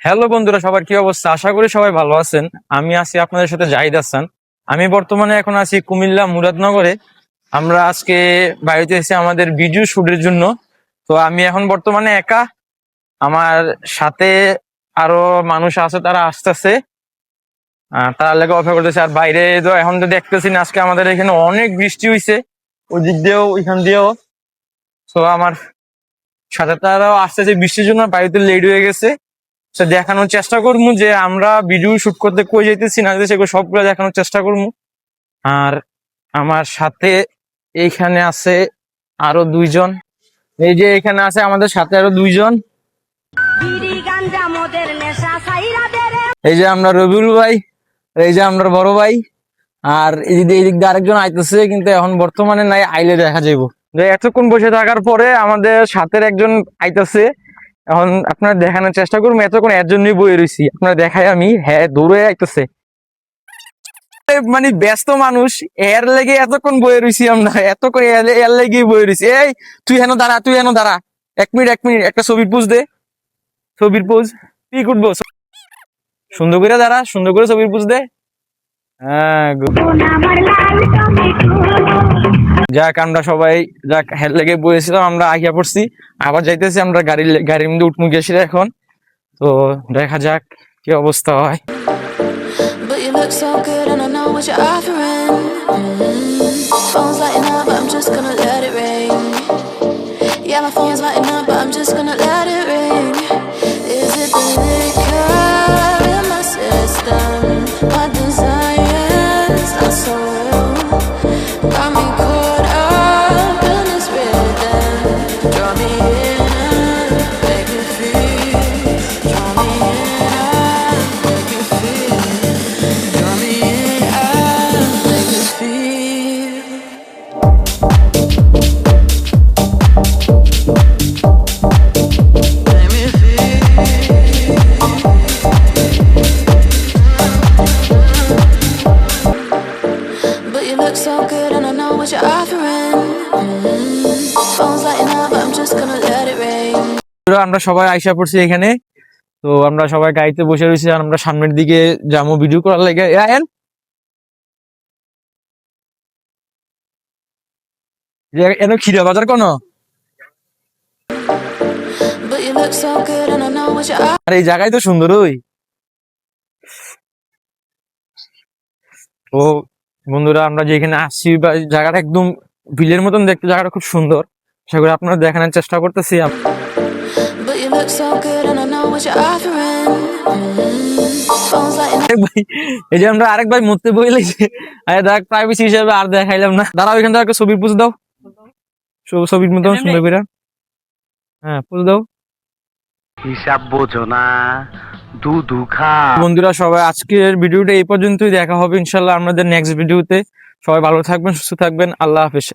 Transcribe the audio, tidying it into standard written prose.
Hello বন্ধুরা, সবার কি অবস্থা? আশা করি সবাই ভালো আছেন। আমি আছি আপনাদের সাথে জাহিদ হাসান। আমি বর্তমানে এখন আছি কুমিল্লা মুরাদনগরে। আমরা আজকে বাড়িতে এসেছি আমাদের ভিডিও শুটের জন্য। তো আমি এখন বর্তমানে একা, আমার সাথে আরো মানুষ আছে, তারা আসতেছে। তারা লেগে অপেক্ষা করতেছে। আর বাইরে তো এখন তো দেখতেছি না, আজকে আমাদের এখানে অনেক বৃষ্টি হয়েছে, ওই দিক দিয়েও ওইখান দিয়েও। তো আমার সাথে তারাও আসতেছে, বৃষ্টির জন্য বাড়িতে লেট হয়ে গেছে। তো দেখানোর চেষ্টা করবো যে আমরা ভিডিও শুট করতে কই যাইতেছি না যাইতেছি, সেগুলো সবগুলো দেখানোর চেষ্টা করবো। আর আমার সাথে এইখানে আছে আরো দুইজন, এই যে এখানে আছে আমাদের সাথে আরো দুইজন। এই যে আমরা রবিউল ভাই, এই যে আমরা বড় ভাই। আর এই যে এই দিক দিয়ে আরেকজন আইতেছে, কিন্তু এখন বর্তমানে নাই, আইলে দেখা যাইবো। যে এতক্ষণ বসে থাকার পরে আমাদের সাথে একজন আইতেছে। এখন আপনার দেখানোর চেষ্টা করবো, এতক্ষণ এর জন্যই বয়ে রয়েছি, আপনার দেখায় আমি। হ্যাঁ, দৌড়ে আইতেছে, মানে ব্যস্ত মানুষ, এর লেগে এতক্ষণ বয়ে রয়েছি আমরা, এতক্ষণ এর লেগে বয়ে রয়েছি। এই তুই হেন দাঁড়া, তুই হেন দাঁড়া, এক মিনিট এক মিনিট, একটা ছবির পোজ দে, ছবির পোজ। কি করবো, সুন্দর করে দাঁড়া, সুন্দর করে ছবির পোজ দে। হ্যাঁ, যাক আমরা সবাই, যাক হের লেগে বয়েছিলাম, আমরা আহিয়া পড়ছি। আবার যাইতেছি আমরা গাড়ির মধ্যে উঠমু গেছি এখন। তো দেখা যাক কি অবস্থা হয়। But you look so good and I know what you're offering. Phone's lighting up, but I'm just gonna let it ring. Yeah, my phone's lighting up, but I'm just gonna let it ring. Is it the liquor in my system? My desire's not so real. Got me caught up in this rhythm. Draw me in and make me feel. Draw me in and make me feel. Draw me in and make me feel. Make me feel. But you look so good and I know what you're offering. Phone's lighting up, but I'm just gonna let it ring. আমরা সবাই আইসা পড়ছি এখানে। তো আমরা সবাই গাড়িতে বসে রয়েছি, আর আমরা সামনের দিকে যাবো ভিডিও করার লাগে। এন খিরা বাজার কোন? But you look so good and I know what you're offering. আর এই জায়গায় তো সুন্দর। ওই তো বন্ধুরা, আমরা যেখানে আসছি বা জায়গাটা একদম বিলের মতন দেখতে, জায়গাটা খুব সুন্দর। সেগুলো আপনারা দেখানোর চেষ্টা করতেছি। But you look so good and I know what you're offering. Phone's lighting up. ভাই, এই যে আমরা আরেক ভাই মরতে বইলেছি, আরে দেখ প্রাইভেসি হিসেবে আর দেখাইলাম না। দাঁড়াও, এখান থেকে একটা ছবির পোজ দাও, ছবির মতো সুন্দর করে। হ্যাঁ, পোজ দাও। হিসাব বোঝো না, দুধু খা। বন্ধুরা সবাই, আজকের ভিডিওটা এই পর্যন্তই। দেখা হবে ইনশাল্লাহ আমাদের নেক্সট ভিডিওতে। সবাই ভালো থাকবেন, সুস্থ থাকবেন, আল্লাহ হাফেজ।